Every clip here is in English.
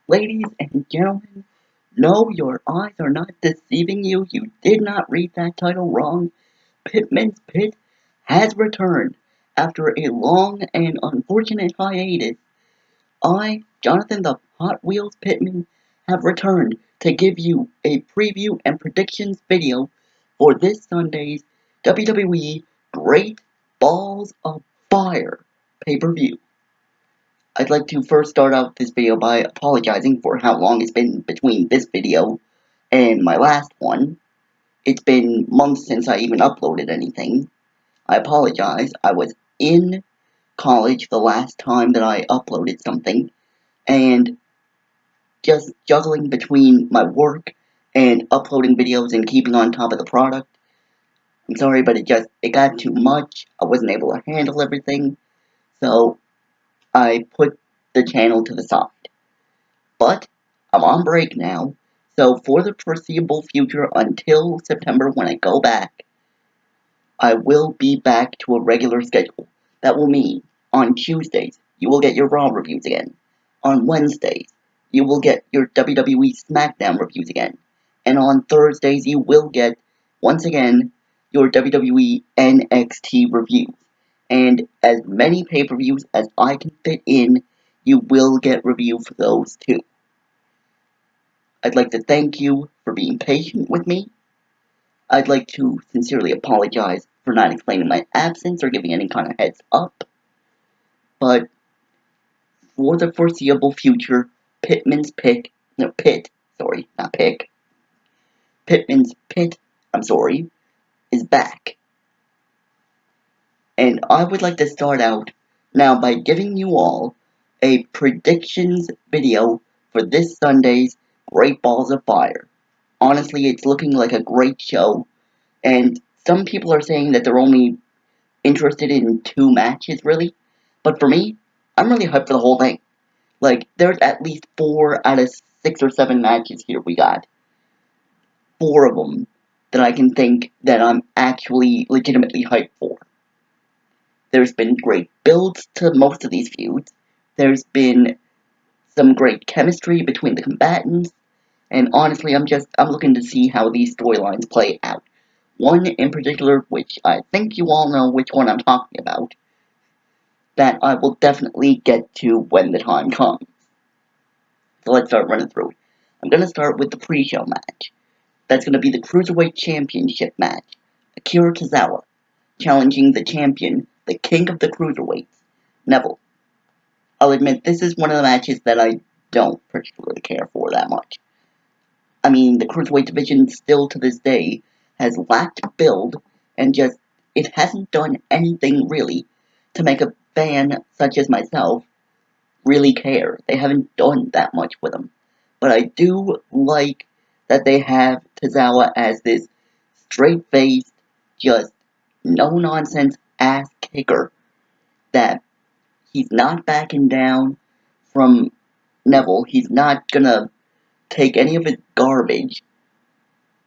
Ladies and gentlemen, no, your eyes are not deceiving you. You did not read that title wrong. Pittman's Pit has returned after a long and unfortunate hiatus. I, Jonathan the Hot Wheels Pittman, have returned to give you a preview and predictions video for this Sunday's WWE Great Balls of Fire pay-per-view. I'd like to first start out this video by apologizing for how long it's been between this video and my last one. It's been months since I even uploaded anything. I apologize. I was in college the last time that I uploaded something, and just juggling between my work and uploading videos and keeping on top of the product. I'm sorry, but it got too much. I wasn't able to handle everything, so I put the channel to the side. But I'm on break now, so for the foreseeable future until September when I go back, I will be back to a regular schedule. That will mean on Tuesdays, you will get your Raw reviews again. On Wednesdays, you will get your WWE SmackDown reviews again. And on Thursdays, you will get, once again, your WWE NXT reviews. And as many pay-per-views as I can fit in, you will get review for those too. I'd like to thank you for being patient with me. I'd like to sincerely apologize for not explaining my absence or giving any kind of heads up. But for the foreseeable future, Pittman's Pick, no, Pitt, sorry, not Pick. Pittman's Pit, I'm sorry, is back. And I would like to start out now by giving you all a predictions video for this Sunday's Great Balls of Fire. Honestly, it's looking like a great show, and some people are saying that they're only interested in 2 matches, really. But for me, I'm really hyped for the whole thing. Like, there's at least 4 out of 6 or 7 matches here we got. 4 of them that I can think that I'm actually legitimately hyped for. There's been great builds to most of these feuds. There's been some great chemistry between the combatants. And honestly, I'm looking to see how these storylines play out. One in particular, which I think you all know which one I'm talking about, that I will definitely get to when the time comes. So let's start running through it. I'm going to start with the pre-show match. That's going to be the Cruiserweight Championship match. Akira Tozawa challenging the champion, the King of the Cruiserweights, Neville. I'll admit, this is one of the matches that I don't particularly care for that much. I mean, the Cruiserweight division still to this day has lacked build, and it hasn't done anything really to make a fan such as myself really care. They haven't done that much with them. But I do like that they have Tozawa as this straight-faced, just no-nonsense ass kicker, that he's not backing down from Neville. He's not gonna take any of his garbage.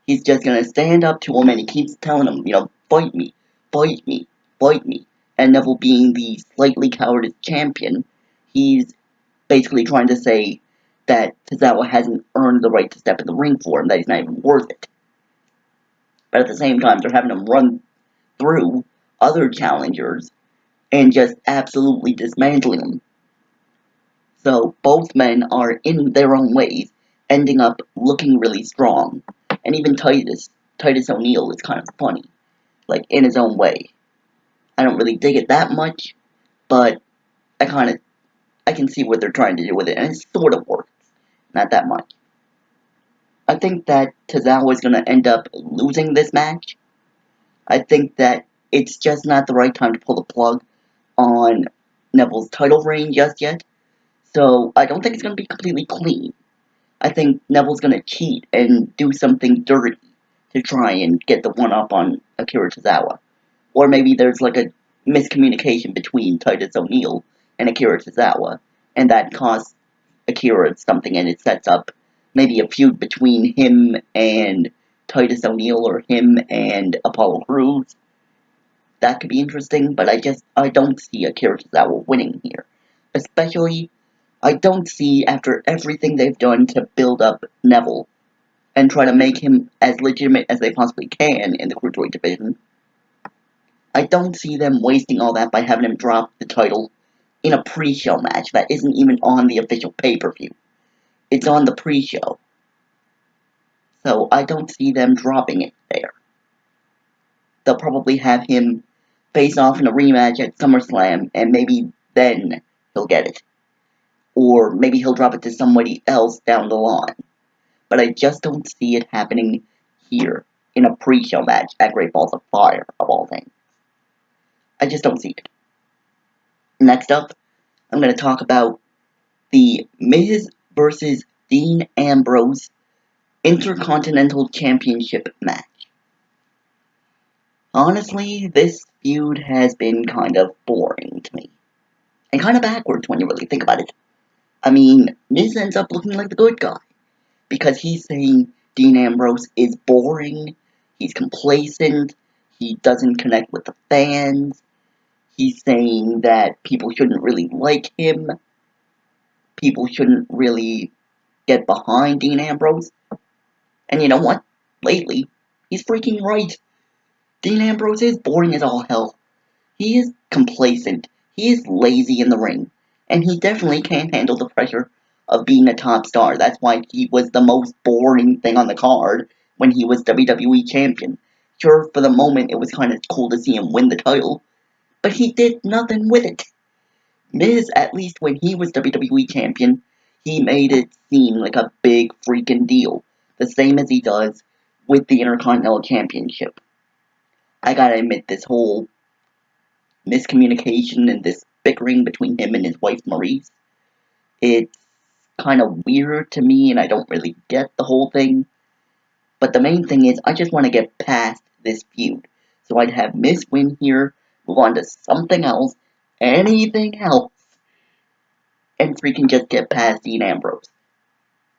He's just gonna stand up to him, and he keeps telling him, fight me, fight me, fight me. And Neville, being the slightly cowardice champion, he's basically trying to say that Tozawa hasn't earned the right to step in the ring for him, that he's not even worth it. But at the same time, they're having him run through other challengers and just absolutely dismantling them. So both men are, in their own ways, ending up looking really strong. And even Titus O'Neil is kind of funny, like, in his own way. I don't really dig it that much, but I can see what they're trying to do with it, and it sort of works. Not that much. I think that Tozawa is going to end up losing this match. I think that it's just not the right time to pull the plug on Neville's title reign just yet. So I don't think it's going to be completely clean. I think Neville's going to cheat and do something dirty to try and get the one-up on Akira Tozawa. Or maybe there's like a miscommunication between Titus O'Neil and Akira Tozawa, and that costs Akira something, and it sets up maybe a feud between him and Titus O'Neil, or him and Apollo Crews. That could be interesting, but I don't see Akira Tozawa winning here. Especially I don't see, after everything they've done to build up Neville and try to make him as legitimate as they possibly can in the Cruiserweight division, I don't see them wasting all that by having him drop the title in a pre-show match that isn't even on the official pay-per-view. It's on the pre-show. So I don't see them dropping it there. They'll probably have him face off in a rematch at SummerSlam, and maybe then he'll get it. Or maybe he'll drop it to somebody else down the line. But I just don't see it happening here in a pre-show match at Great Balls of Fire, of all things. I just don't see it. Next up, I'm going to talk about the Miz versus Dean Ambrose Intercontinental Championship match. Honestly, this feud has been kind of boring to me. And kind of backwards when you really think about it. I mean, Miz ends up looking like the good guy. Because he's saying Dean Ambrose is boring, he's complacent, he doesn't connect with the fans, he's saying that people shouldn't really like him, people shouldn't really get behind Dean Ambrose. And you know what? Lately, he's freaking right. Dean Ambrose is boring as all hell. He is complacent. He is lazy in the ring. And he definitely can't handle the pressure of being a top star. That's why he was the most boring thing on the card when he was WWE Champion. Sure, for the moment it was kind of cool to see him win the title, but he did nothing with it. Miz, at least when he was WWE Champion, he made it seem like a big freaking deal. The same as he does with the Intercontinental Championship. I gotta admit, this whole miscommunication and this bickering between him and his wife Maurice, it's kind of weird to me and I don't really get the whole thing. But the main thing is I just want to get past this feud. So I'd have Miz win here, move on to something else, anything else, and freaking just get past Dean Ambrose.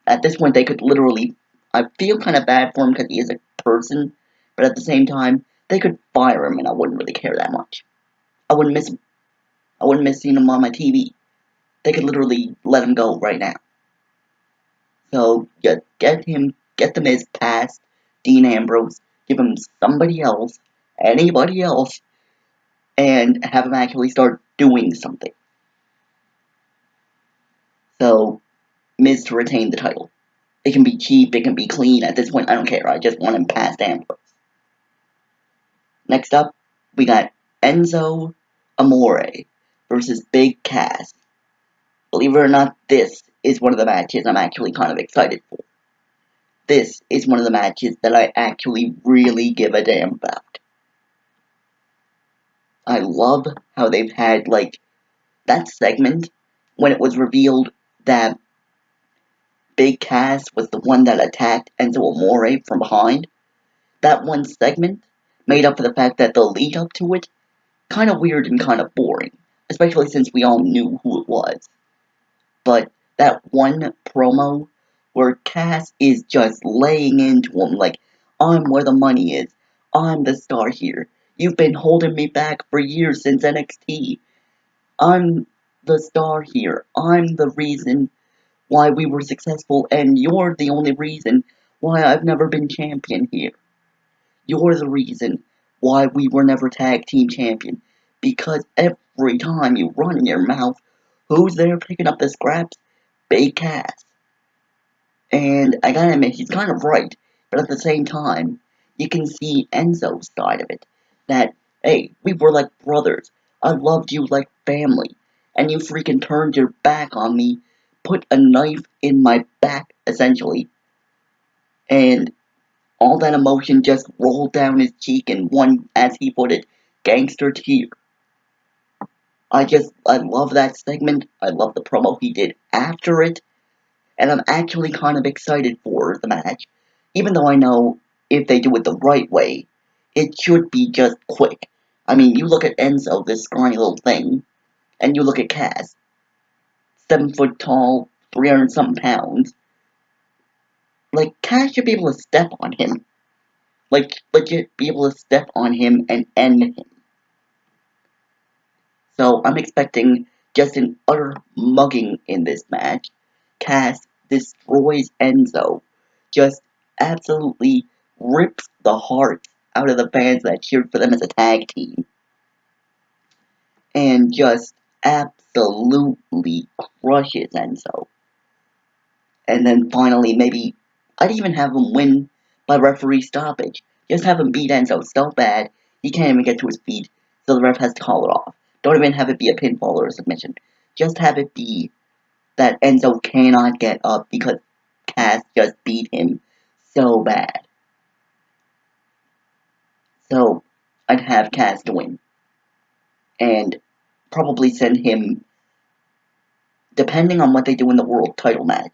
At this point they could literally, I feel kind of bad for him because he is a person, but at the same time, they could fire him and I wouldn't really care that much. I wouldn't miss him. I wouldn't miss seeing him on my TV. They could literally let him go right now. So, yeah, get the Miz past Dean Ambrose, give him somebody else, anybody else, and have him actually start doing something. So, Miz to retain the title. It can be cheap, it can be clean. At this point, I don't care. I just want him past Ambrose. Next up, we got Enzo Amore versus Big Cass. Believe it or not, this is one of the matches I'm actually kind of excited for. This is one of the matches that I actually really give a damn about. I love how they've had, like, that segment when it was revealed that Big Cass was the one that attacked Enzo Amore from behind. That one segment made up for the fact that the lead up to it, kind of weird and kind of boring, especially since we all knew who it was. But that one promo where Cass is just laying into him like, I'm where the money is. I'm the star here. You've been holding me back for years since NXT. I'm the star here. I'm the reason why we were successful, and you're the only reason why I've never been champion here. You're the reason why we were never tag team champion. Because every time you run in your mouth, who's there picking up the scraps? Big Cass. And I gotta admit, he's kind of right. But at the same time, you can see Enzo's side of it. That, hey, we were like brothers. I loved you like family. And you freaking turned your back on me, put a knife in my back, essentially. And all that emotion just rolled down his cheek in one, as he put it, gangster tear. I love that segment. I love the promo he did after it. And I'm actually kind of excited for the match. Even though I know if they do it the right way, it should be just quick. I mean, you look at Enzo, this scrawny little thing, and you look at Cass, 7 foot tall, 300 something pounds. Like, Cass should be able to step on him. Like, legit be able to step on him and end him. So, I'm expecting just an utter mugging in this match. Cass destroys Enzo, just absolutely rips the heart out of the fans that cheered for them as a tag team, and just absolutely crushes Enzo. And then finally, maybe I'd even have him win by referee stoppage. Just have him beat Enzo so bad he can't even get to his feet, so the ref has to call it off. Don't even have it be a pinfall or a submission. Just have it be that Enzo cannot get up because Cass just beat him so bad. So I'd have Cass to win. And probably send him, depending on what they do in the world title match,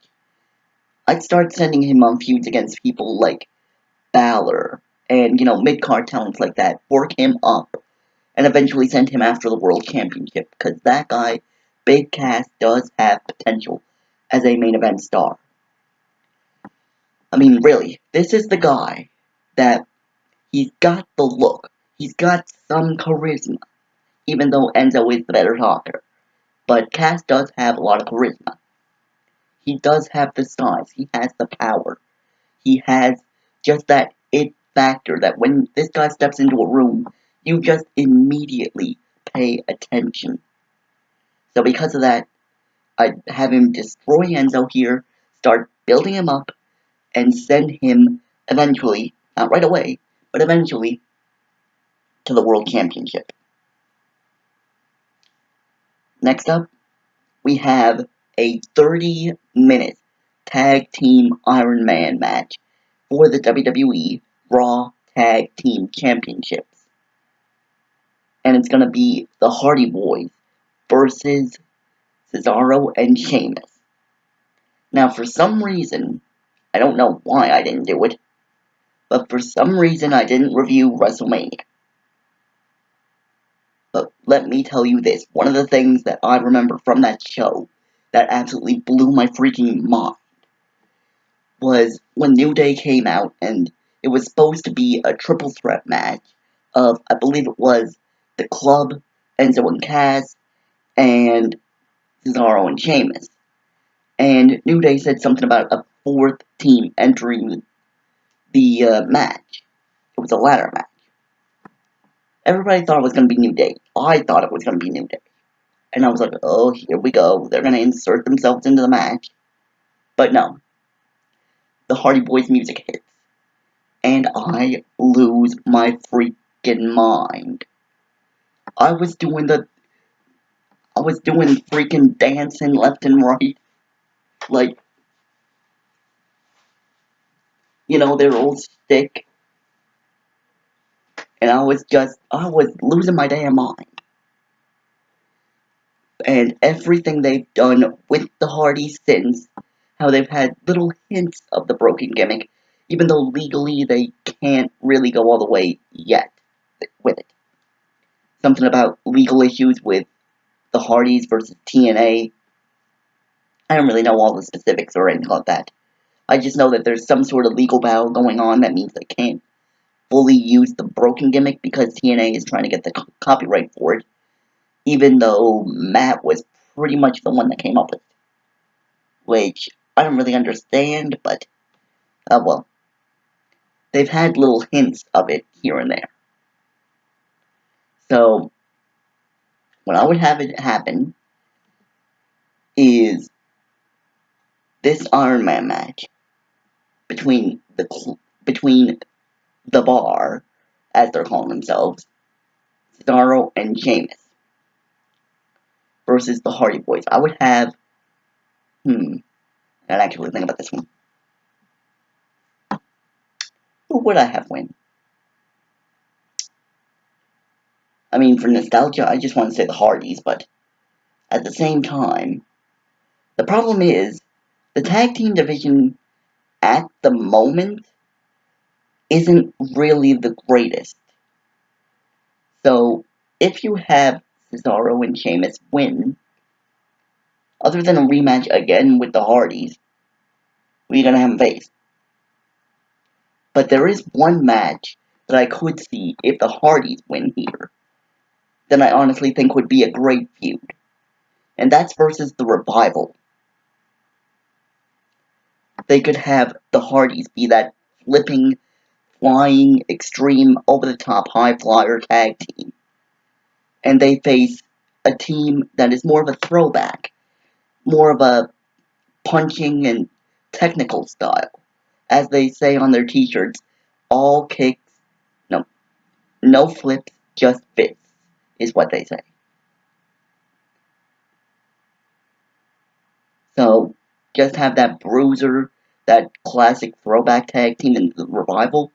I'd start sending him on feuds against people like Balor and, mid-card talents like that. Work him up and eventually send him after the World Championship, because that guy, Big Cass, does have potential as a main event star. I mean, really, this is the guy that he's got the look. He's got some charisma, even though Enzo is the better talker. But Cass does have a lot of charisma. He does have the size. He has the power. He has just that it factor that when this guy steps into a room, you just immediately pay attention. So because of that, I'd have him destroy Enzo here, start building him up, and send him eventually, not right away, but eventually, to the World Championship. Next up, we have a 30-minute Tag Team Iron Man match for the WWE Raw Tag Team Championships. And it's going to be the Hardy Boys versus Cesaro and Sheamus. Now, for some reason, I don't know why I didn't do it, but for some reason I didn't review WrestleMania. But let me tell you this, one of the things that I remember from that show that absolutely blew my freaking mind was when New Day came out and it was supposed to be a triple threat match of, I believe it was, the Club, Enzo and Cass, and Cesaro and Sheamus. And New Day said something about a fourth team entering the match. It was a ladder match. Everybody thought it was going to be New Day. I thought it was going to be New Day. And I was like, oh, here we go. They're going to insert themselves into the match. But no. The Hardy Boys music hits. And I lose my freaking mind. I was doing freaking dancing left and right. Like, their old stick. And I was losing my damn mind. And everything they've done with the Hardys since, how they've had little hints of the broken gimmick, even though legally they can't really go all the way yet with it. Something about legal issues with the Hardys versus TNA. I don't really know all the specifics or anything like that. I just know that there's some sort of legal battle going on that means they can't fully use the broken gimmick because TNA is trying to get the copyright for it, even though Matt was pretty much the one that came up with it. Which I don't really understand, but, well, they've had little hints of it here and there. So, what I would have it happen is this Iron Man match between the Bar, as they're calling themselves, Cesaro and Sheamus, versus the Hardy Boys. I would have, I gotta actually think about this one. Who would I have win? I mean, for nostalgia, I just want to say the Hardys, but at the same time, the problem is, the tag team division at the moment isn't really the greatest. So, if you have Cesaro and Sheamus win, other than a rematch again with the Hardys, who are you gonna have them face? But there is one match that I could see if the Hardys win here, that I honestly think would be a great feud. and that's versus the Revival. They could have the Hardys be that flipping, flying, extreme, over-the-top high flyer tag team, and they face a team that is more of a throwback, more of a punching and technical style. As they say on their t-shirts, all kicks, no, no flips, just fists, is what they say. So, just have that bruiser, that classic throwback tag team in the Revival,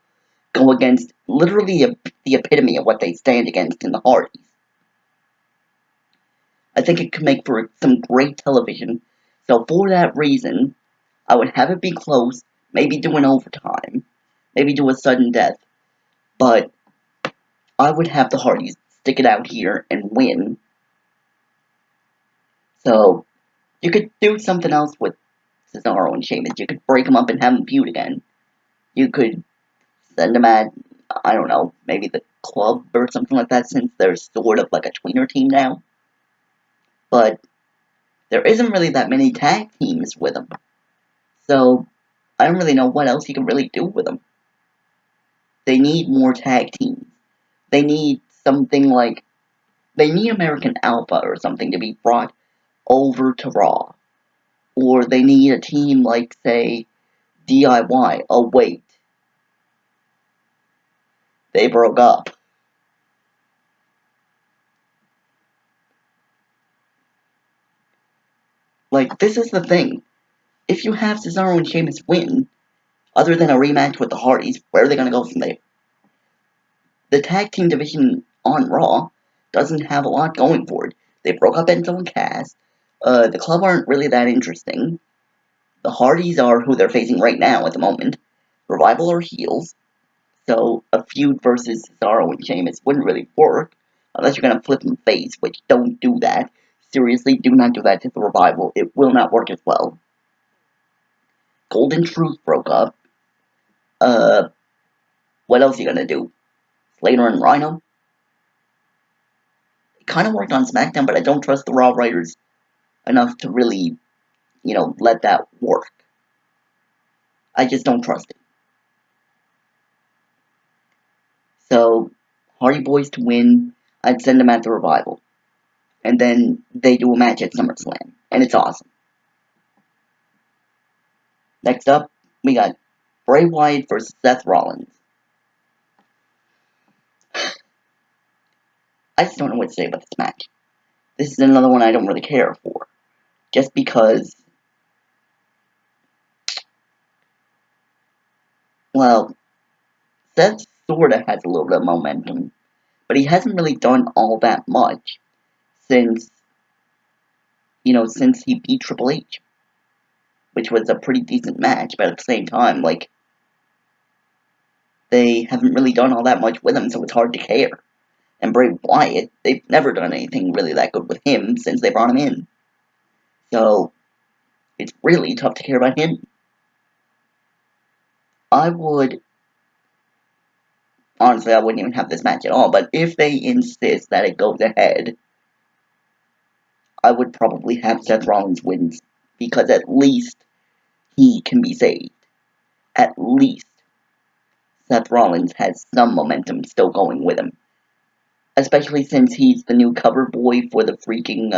go against literally the epitome of what they stand against in the Hardys. I think it could make for some great television. So for that reason, I would have it be close, maybe do an overtime, maybe do a sudden death, but I would have the Hardys stick it out here and win. So you could do something else with Cesaro and Sheamus. You could break them up and have them feud again. You could send them at, I don't know, maybe the club or something like that, since they're sort of like a tweener team now. But there isn't really that many tag teams with them. So I don't really know what else you can really do with them. They need more tag teams. They need something like, they need American Alpha or something to be brought over to Raw. Or they need a team like, say, DIY. Oh, wait. They broke up. Like, this is the thing. If you have Cesaro and Sheamus win, other than a rematch with the Hardys, where are they going to go from there? The tag team division on Raw doesn't have a lot going for it. They broke up Enzo and Cass. The club aren't really that interesting. The Hardys are who they're facing right now at the moment. Revival are heels. So a feud versus Cesaro and Sheamus wouldn't really work. Unless you're going to flip them face, which don't do that. Seriously, do not do that to the Revival. It will not work as well. Golden Truth broke up. What else are you going to do? Slater and Rhino? It kind of worked on SmackDown, but I don't trust the Raw writers enough to really, let that work. I just don't trust it. So, Hardy Boys to win, I'd send them at the Revival. And then they do a match at SummerSlam. And it's awesome. Next up, we got Bray Wyatt versus Seth Rollins. I just don't know what to say about this match. This is another one I don't really care for. Just because, well, Seth sorta has a little bit of momentum. But he hasn't really done all that much since, since he beat Triple H. Which was a pretty decent match, but at the same time, they haven't really done all that much with him, so it's hard to care. And Bray Wyatt, they've never done anything really that good with him since they brought him in. So, it's really tough to care about him. Honestly, I wouldn't even have this match at all, but if they insist that it goes ahead, I would probably have Seth Rollins win, because at least he can be saved. At least Seth Rollins has some momentum still going with him. Especially since he's the new cover boy for the freaking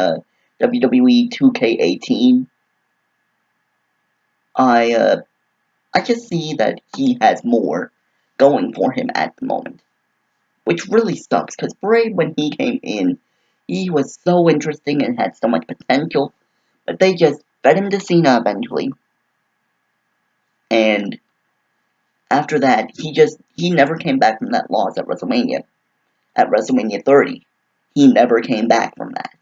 WWE 2K18. I just see that he has more going for him at the moment. Which really sucks, because Bray, when he came in, he was so interesting and had so much potential, but they just fed him to Cena eventually. And after that, he never came back from that loss at WrestleMania. At WrestleMania 30. He never came back from that.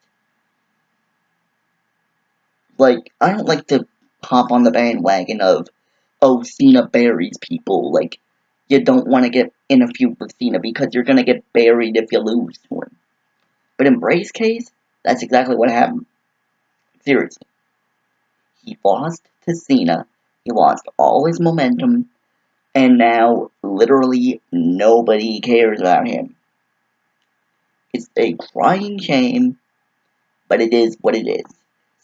I don't like to hop on the bandwagon of, oh, Cena buries people. You don't want to get in a feud with Cena because you're going to get buried if you lose to him. But in Bray's case, that's exactly what happened. Seriously. He lost to Cena. He lost all his momentum. And now, literally, nobody cares about him. It's a crying shame, but it is what it is.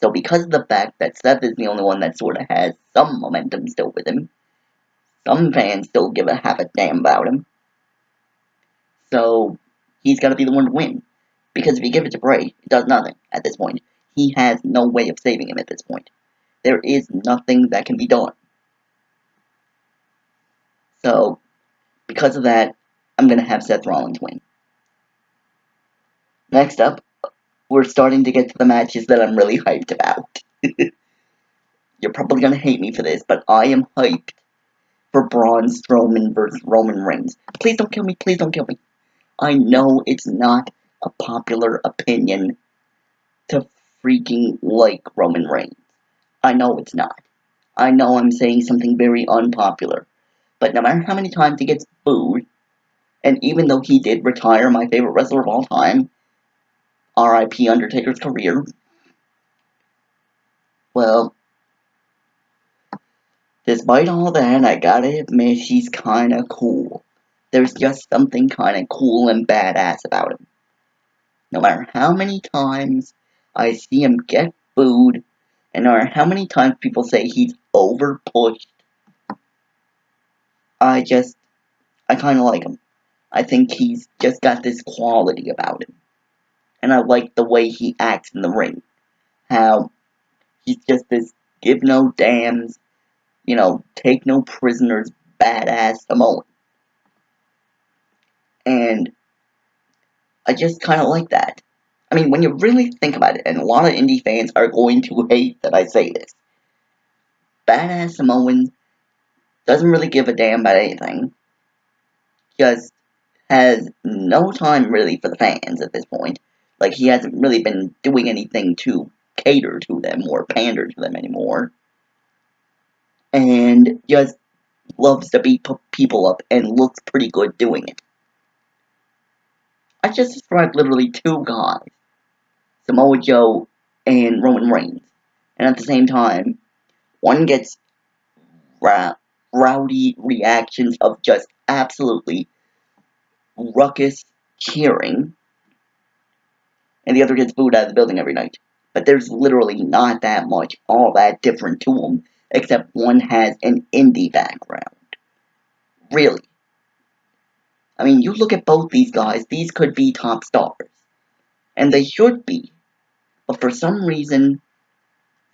So because of the fact that Seth is the only one that sort of has some momentum still with him, some fans still give a half a damn about him. So he's got to be the one to win. Because if you give it to Bray, it does nothing at this point. He has no way of saving him at this point. There is nothing that can be done. So, because of that, I'm going to have Seth Rollins win. Next up, we're starting to get to the matches that I'm really hyped about. You're probably going to hate me for this, but I am hyped for Braun Strowman versus Roman Reigns. Please don't kill me, please don't kill me. I know it's not a popular opinion to freaking like Roman Reigns. I know it's not. I know I'm saying something very unpopular. But no matter how many times he gets booed, and even though he did retire my favorite wrestler of all time, R.I.P. Undertaker's career, well, despite all that, I gotta admit he's kinda cool. There's just something kinda cool and badass about him. No matter how many times I see him get booed, and no matter how many times people say he's overpushed, I kinda like him. I think he's just got this quality about him. And I like the way he acts in the ring. How he's just this give no damns, take no prisoners, badass Samoan. And I just kind of like that. I mean, when you really think about it, and a lot of indie fans are going to hate that I say this, badass Samoan doesn't really give a damn about anything. Just has no time really for the fans at this point. Like, he hasn't really been doing anything to cater to them or pander to them anymore. And just loves to beat people up and looks pretty good doing it. I just described literally two guys, Samoa Joe and Roman Reigns. And at the same time, one gets rowdy reactions of just absolutely ruckus cheering, and the other gets booed out of the building every night. But there's literally not that much all that different to them, except one has an indie background. Really. I mean, you look at both these guys, these could be top stars. And they should be. But for some reason,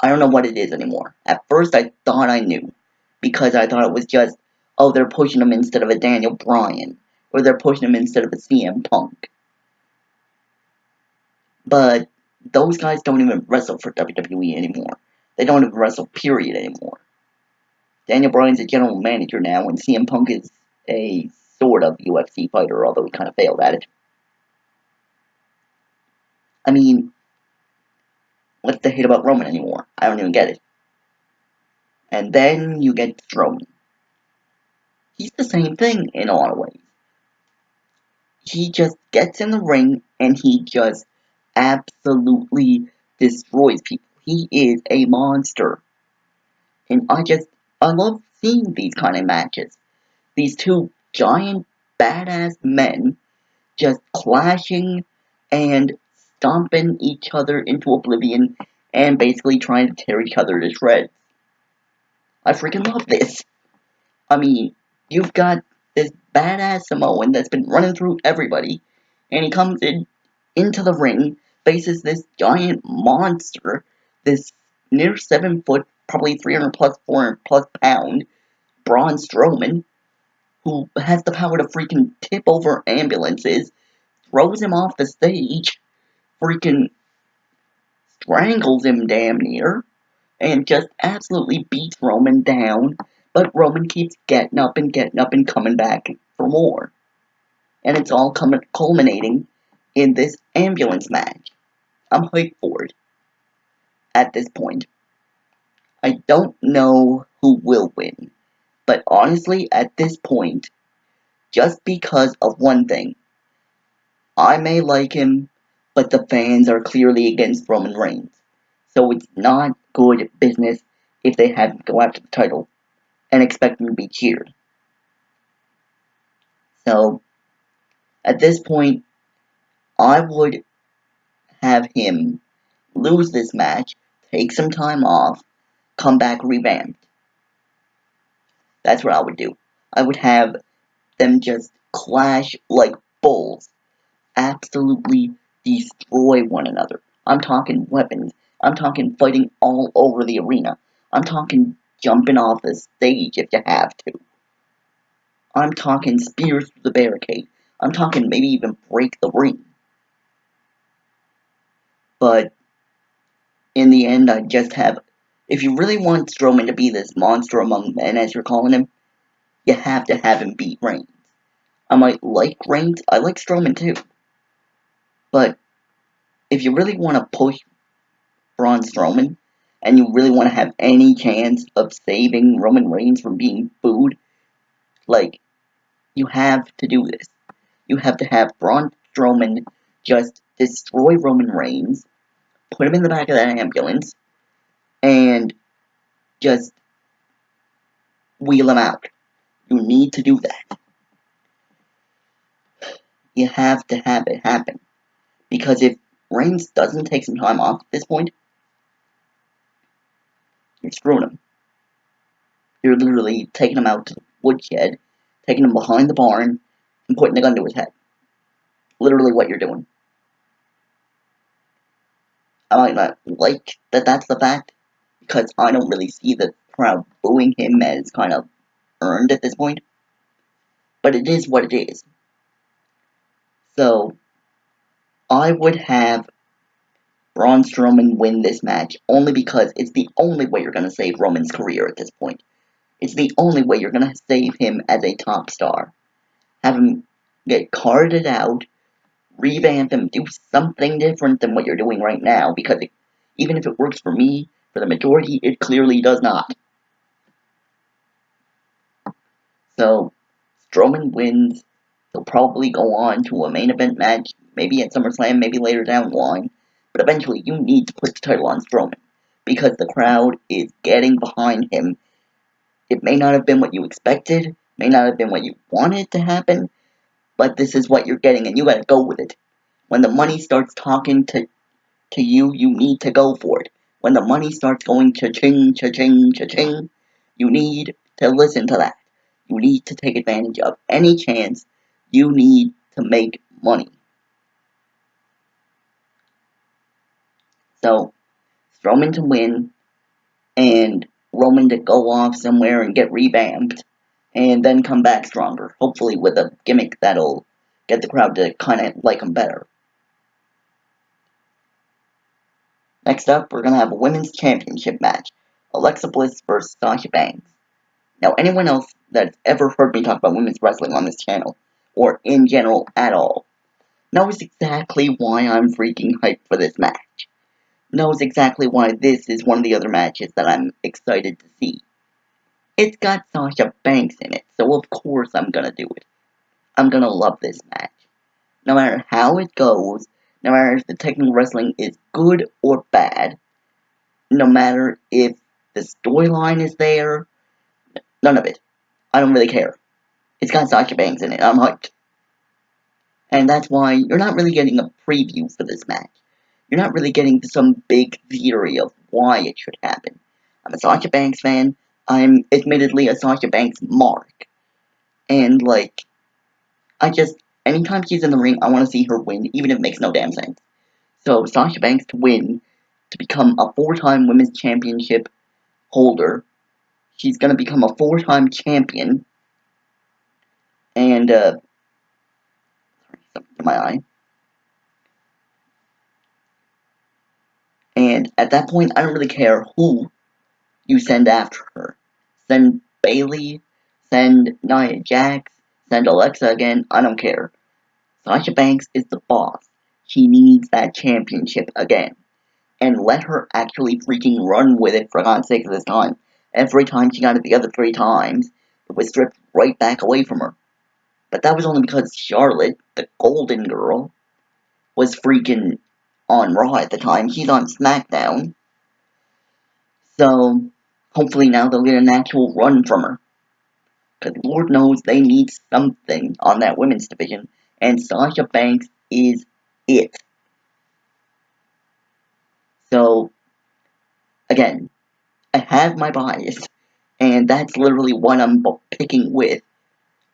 I don't know what it is anymore. At first, I thought I knew. Because I thought it was just, oh, they're pushing him instead of a Daniel Bryan. Or they're pushing him instead of a CM Punk. But those guys don't even wrestle for WWE anymore. They don't even wrestle, period, anymore. Daniel Bryan's a general manager now, and CM Punk is a sort of UFC fighter, although he kind of failed at it. I mean, what's the hate about Roman anymore? I don't even get it. And then you get Strowman. He's the same thing in a lot of ways. He just gets in the ring and he just absolutely destroys people. He is a monster. And I love seeing these kind of matches. These two giant badass men just clashing and stomping each other into oblivion and basically trying to tear each other to shreds. I freaking love this. I mean, you've got this badass Samoan that's been running through everybody, and he comes into the ring, faces this giant monster, this near 7 foot, probably 300 plus, 400 plus pound Braun Strowman, who has the power to freaking tip over ambulances, throws him off the stage, freaking strangles him damn near, and just absolutely beats Roman down, but Roman keeps getting up and coming back for more. And it's all culminating in this ambulance match. I'm hyped for it. At this point, I don't know who will win, but honestly, at this point, just because of one thing, I may like him, but the fans are clearly against Roman Reigns. So it's not good business if they have him go after the title and expect him to be cheered. So, at this point, I would have him lose this match, take some time off, come back revamped. That's what I would do. I would have them just clash like bulls, absolutely destroy one another. I'm talking weapons. I'm talking fighting all over the arena. I'm talking jumping off the stage if you have to. I'm talking spears through the barricade. I'm talking maybe even break the ring. But in the end, I just have. If you really want Strowman to be this monster among men, as you're calling him, you have to have him beat Reigns. I might like Reigns. I like Strowman too. But if you really want to push Braun Strowman, and you really want to have any chance of saving Roman Reigns from being booed, like, you have to do this. You have to have Braun Strowman just destroy Roman Reigns, put him in the back of that ambulance, and just wheel him out. You need to do that. You have to have it happen. Because if Reigns doesn't take some time off at this point, you're screwing him. You're literally taking him out to the woodshed, taking him behind the barn, and putting a gun to his head. Literally what you're doing. I might not like that that's the fact, because I don't really see the crowd booing him as kind of earned at this point. But it is what it is. So, I would have Braun Strowman win this match only because it's the only way you're going to save Roman's career at this point. It's the only way you're going to save him as a top star. Have him get carded out, revamp him, do something different than what you're doing right now, because even if it works for me, for the majority, it clearly does not. So, Strowman wins. He'll probably go on to a main event match, maybe at SummerSlam, maybe later down the line. But eventually, you need to put the title on Strowman, because the crowd is getting behind him. It may not have been what you expected, may not have been what you wanted to happen, but this is what you're getting, and you gotta go with it. When the money starts talking to you, you need to go for it. When the money starts going cha-ching, cha-ching, cha-ching, you need to listen to that. You need to take advantage of any chance you need to make money. So, Strowman to win, and Roman to go off somewhere and get revamped, and then come back stronger. Hopefully with a gimmick that'll get the crowd to kind of like him better. Next up, we're going to have a women's championship match. Alexa Bliss versus Sasha Banks. Now, anyone else that's ever heard me talk about women's wrestling on this channel, or in general at all, knows exactly why I'm freaking hyped for this match. Knows exactly why this is one of the other matches that I'm excited to see. It's got Sasha Banks in it, so of course I'm gonna do it. I'm gonna love this match. No matter how it goes, no matter if the technical wrestling is good or bad, no matter if the storyline is there, none of it. I don't really care. It's got Sasha Banks in it. I'm hyped. And that's why you're not really getting a preview for this match. You're not really getting some big theory of why it should happen. I'm a Sasha Banks fan. I'm admittedly a Sasha Banks mark. And, like, anytime she's in the ring, I want to see her win, even if it makes no damn sense. So, Sasha Banks to win, to become a 4-time women's championship holder. She's going to become a 4-time champion. And, sorry, something to my eye. And at that point, I don't really care who you send after her. Send Bayley, send Nia Jax, send Alexa again, I don't care. Sasha Banks is the boss. She needs that championship again. And let her actually freaking run with it for God's sake this time. Every time she got it the other 3 times, it was stripped right back away from her. But that was only because Charlotte, the golden girl, was freaking on Raw at the time. She's on SmackDown. So, hopefully now they'll get an actual run from her. Because Lord knows they need something on that women's division. And Sasha Banks is it. So, again, I have my bias, and that's literally what I'm picking with.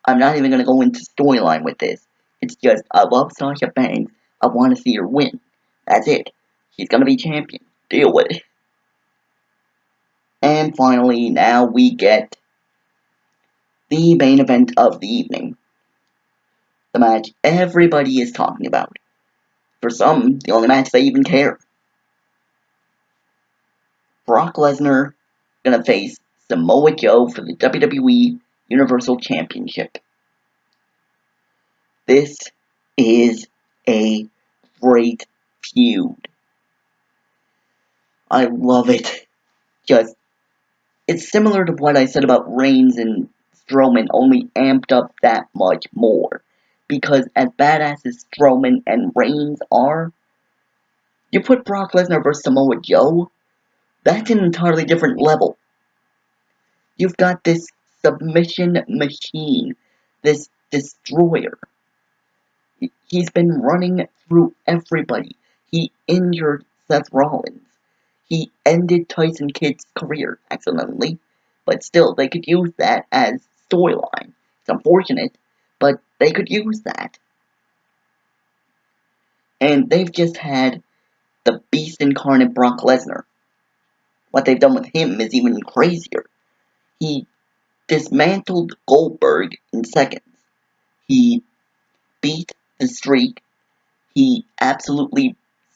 I'm not even going to go into storyline with this. It's just, I love Sasha Banks. I want to see her win. That's it. She's going to be champion. Deal with it. And finally, now we get the main event of the evening. The match everybody is talking about. For some, the only match they even care. Brock Lesnar gonna face Samoa Joe for the WWE Universal Championship. This is a great feud. I love it. Just, it's similar to what I said about Reigns and Strowman, only amped up that much more. Because as badass as Strowman and Reigns are, you put Brock Lesnar versus Samoa Joe, that's an entirely different level. You've got this submission machine, this destroyer. He's been running through everybody. He injured Seth Rollins. He ended Tyson Kidd's career accidentally, but still, they could use that as storyline. It's unfortunate, but they could use that. And they've just had the beast incarnate Brock Lesnar. What they've done with him is even crazier. He dismantled Goldberg in seconds. He beat the streak. He absolutely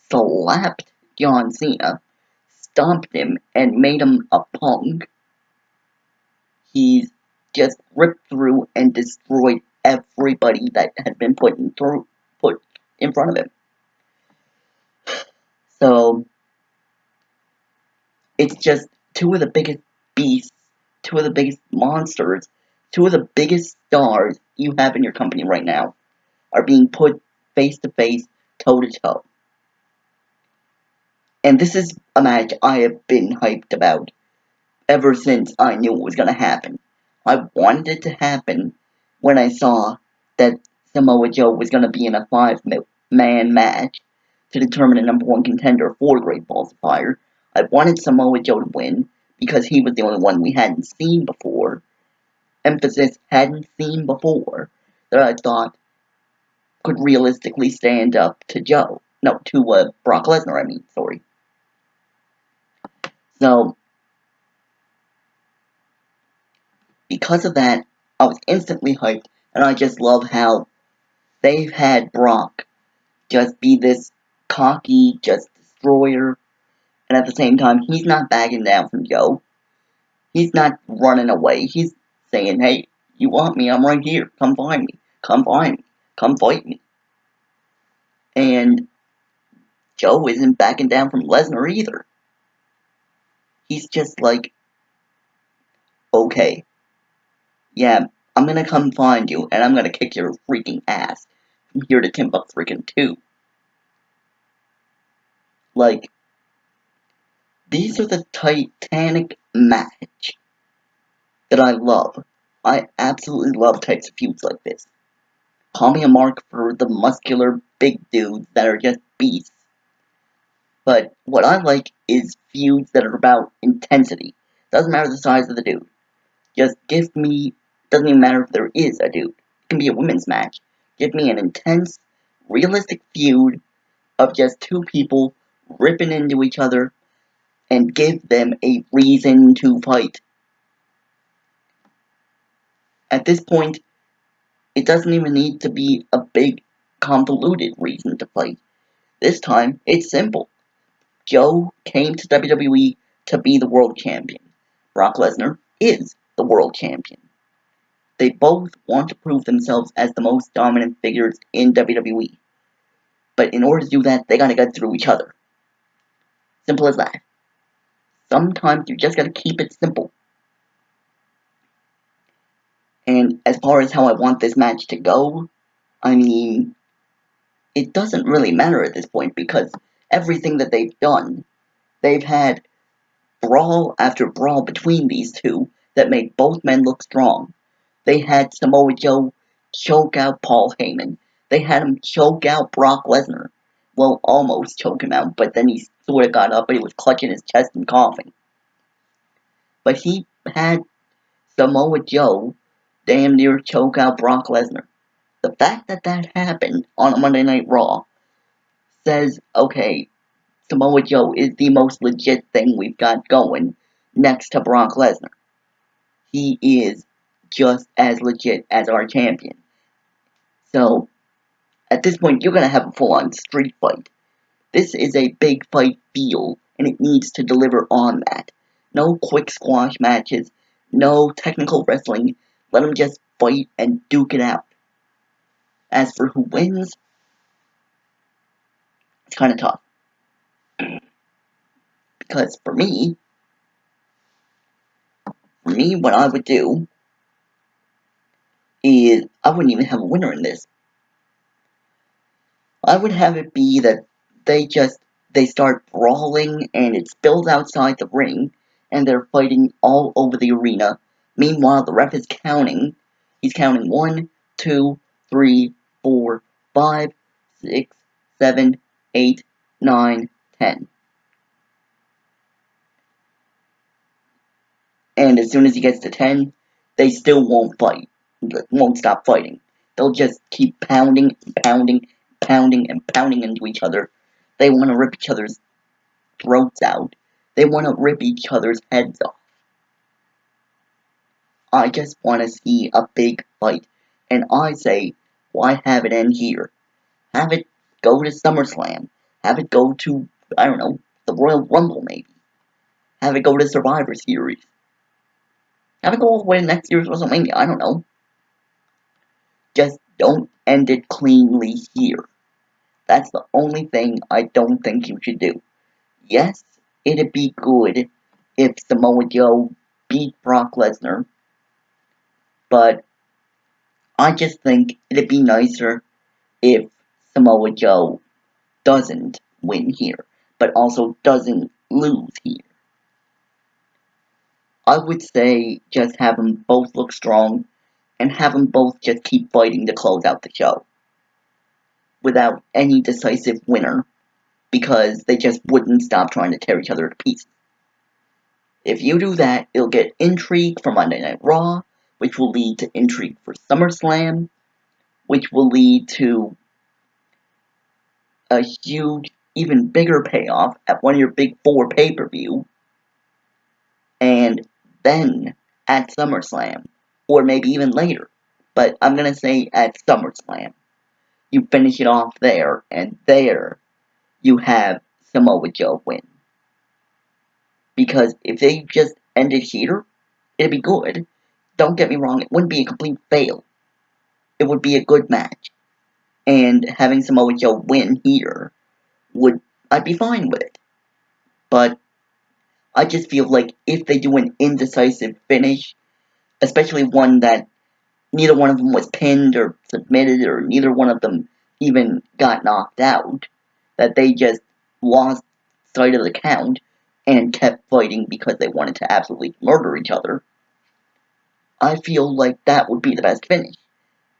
slapped John Cena, stomped him, and made him a punk. He's just ripped through and destroyed everybody that had been put in front of him. So it's just two of the biggest beasts, two of the biggest monsters, two of the biggest stars you have in your company right now are being put face to face, toe to toe. And this is a match I have been hyped about ever since I knew it was going to happen. I wanted it to happen when I saw that Samoa Joe was going to be in a 5-man match to determine a number one contender for Great Balls of Fire. I wanted Samoa Joe to win because he was the only one we hadn't seen before. Emphasis, hadn't seen before, that I thought could realistically stand up to Joe. No, to Brock Lesnar, I mean, sorry. So, because of that, I was instantly hyped, and I just love how they've had Brock just be this cocky, just destroyer, and at the same time, he's not backing down from Joe. He's not running away. He's saying, hey, you want me, I'm right here. Come find me. Come find me. Come fight me. And Joe isn't backing down from Lesnar either. He's just like, okay, yeah, I'm gonna come find you, and I'm gonna kick your freaking ass from here to Timbuktu freaking 2. Like, these are the Titanic match that I love. I absolutely love types of feuds like this. Call me a mark for the muscular big dudes that are just beasts. But what I like is feuds that are about intensity. Doesn't matter the size of the dude. Just give me, doesn't even matter if there is a dude. It can be a women's match. Give me an intense, realistic feud of just two people ripping into each other and give them a reason to fight. At this point, it doesn't even need to be a big, convoluted reason to fight. This time, it's simple. Joe came to WWE to be the world champion. Brock Lesnar is the world champion. They both want to prove themselves as the most dominant figures in WWE. But in order to do that, they gotta get through each other. Simple as that. Sometimes you just gotta keep it simple. And as far as how I want this match to go, I mean, it doesn't really matter at this point because everything that they've done, they've had brawl after brawl between these two that made both men look strong. They had Samoa Joe choke out Paul Heyman. They had him choke out Brock Lesnar. well, almost choke him out, but then he sort of got up, but he was clutching his chest and coughing. But he had Samoa Joe damn near choke out Brock Lesnar. The fact that that happened on a Monday Night Raw says, okay, Samoa Joe is the most legit thing we've got going next to Brock Lesnar. He is just as legit as our champion. So, at this point, you're going to have a full-on street fight. This is a big fight feel, and it needs to deliver on that. No quick squash matches, no technical wrestling. Let them just fight and duke it out. As for who wins, it's kind of tough. Because for me, what I would do is I wouldn't even have a winner in this. I would have it be that they start brawling and it spills outside the ring and they're fighting all over the arena. Meanwhile, the ref is counting. He's counting 1, 2, 3, 4, 5, 6, 7, 8, 9, 10. And as soon as he gets to 10, they still won't fight. Won't stop fighting. They'll just keep pounding, pounding, pounding, and pounding into each other. They want to rip each other's throats out. They want to rip each other's heads off. I just want to see a big fight. And I say, why have it end here? Have it go to SummerSlam. Have it go to, I don't know, the Royal Rumble maybe. Have it go to Survivor Series. Have it go all the way to next year's WrestleMania. I don't know. Just don't end it cleanly here. That's the only thing I don't think you should do. Yes, it'd be good if Samoa Joe beat Brock Lesnar, but I just think it'd be nicer if Samoa Joe doesn't win here, but also doesn't lose here. I would say just have them both look strong and have them both just keep fighting to close out the show without any decisive winner because they just wouldn't stop trying to tear each other to pieces. If you do that, it'll get intrigue for Monday Night Raw, which will lead to intrigue for SummerSlam, which will lead to a huge, even bigger payoff at one of your big four pay-per-view, and then at SummerSlam, or maybe even later, but I'm gonna say at SummerSlam, you finish it off there, and there you have Samoa Joe win. Because if they just ended here, it'd be good. Don't get me wrong, it wouldn't be a complete fail. It would be a good match. And having Samoa Joe win here I'd be fine with it. But I just feel like if they do an indecisive finish, especially one that neither one of them was pinned or submitted or neither one of them even got knocked out, that they just lost sight of the count and kept fighting because they wanted to absolutely murder each other, I feel like that would be the best finish.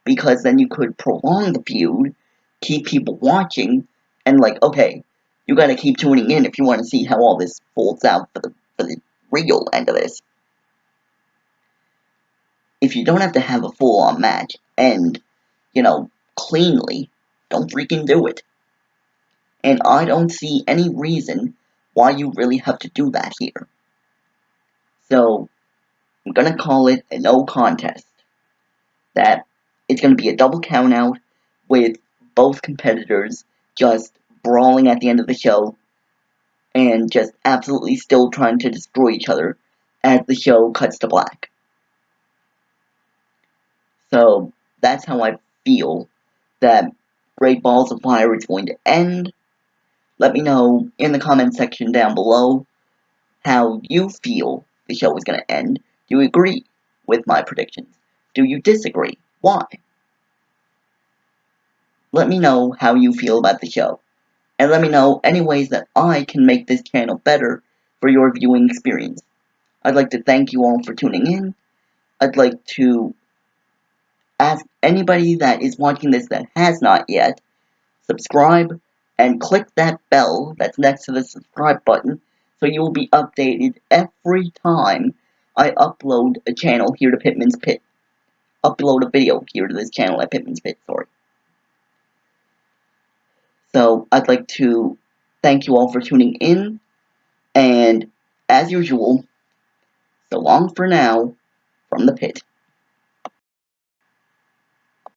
Because then you could prolong the feud, keep people watching, and like, okay, you gotta keep tuning in if you want to see how all this folds out for the real end of this. If you don't have to have a full-on match end, cleanly, don't freaking do it. And I don't see any reason why you really have to do that here. So, I'm gonna call it a no contest. That it's gonna be a double countout with both competitors just brawling at the end of the show and just absolutely still trying to destroy each other as the show cuts to black. So that's how I feel that Great Balls of Fire is going to end. Let me know in the comment section down below how you feel the show is going to end. Do you agree with my predictions? Do you disagree? Why? Let me know how you feel about the show. And let me know any ways that I can make this channel better for your viewing experience. I'd like to thank you all for tuning in. I'd like to ask anybody that is watching this that has not yet, subscribe, and click that bell that's next to the subscribe button so you will be updated every time I upload a channel here to Pittman's Pit. Upload a video here to this channel at Pittman's Pit, sorry. So I'd like to thank you all for tuning in, and as usual, so long for now from the pit.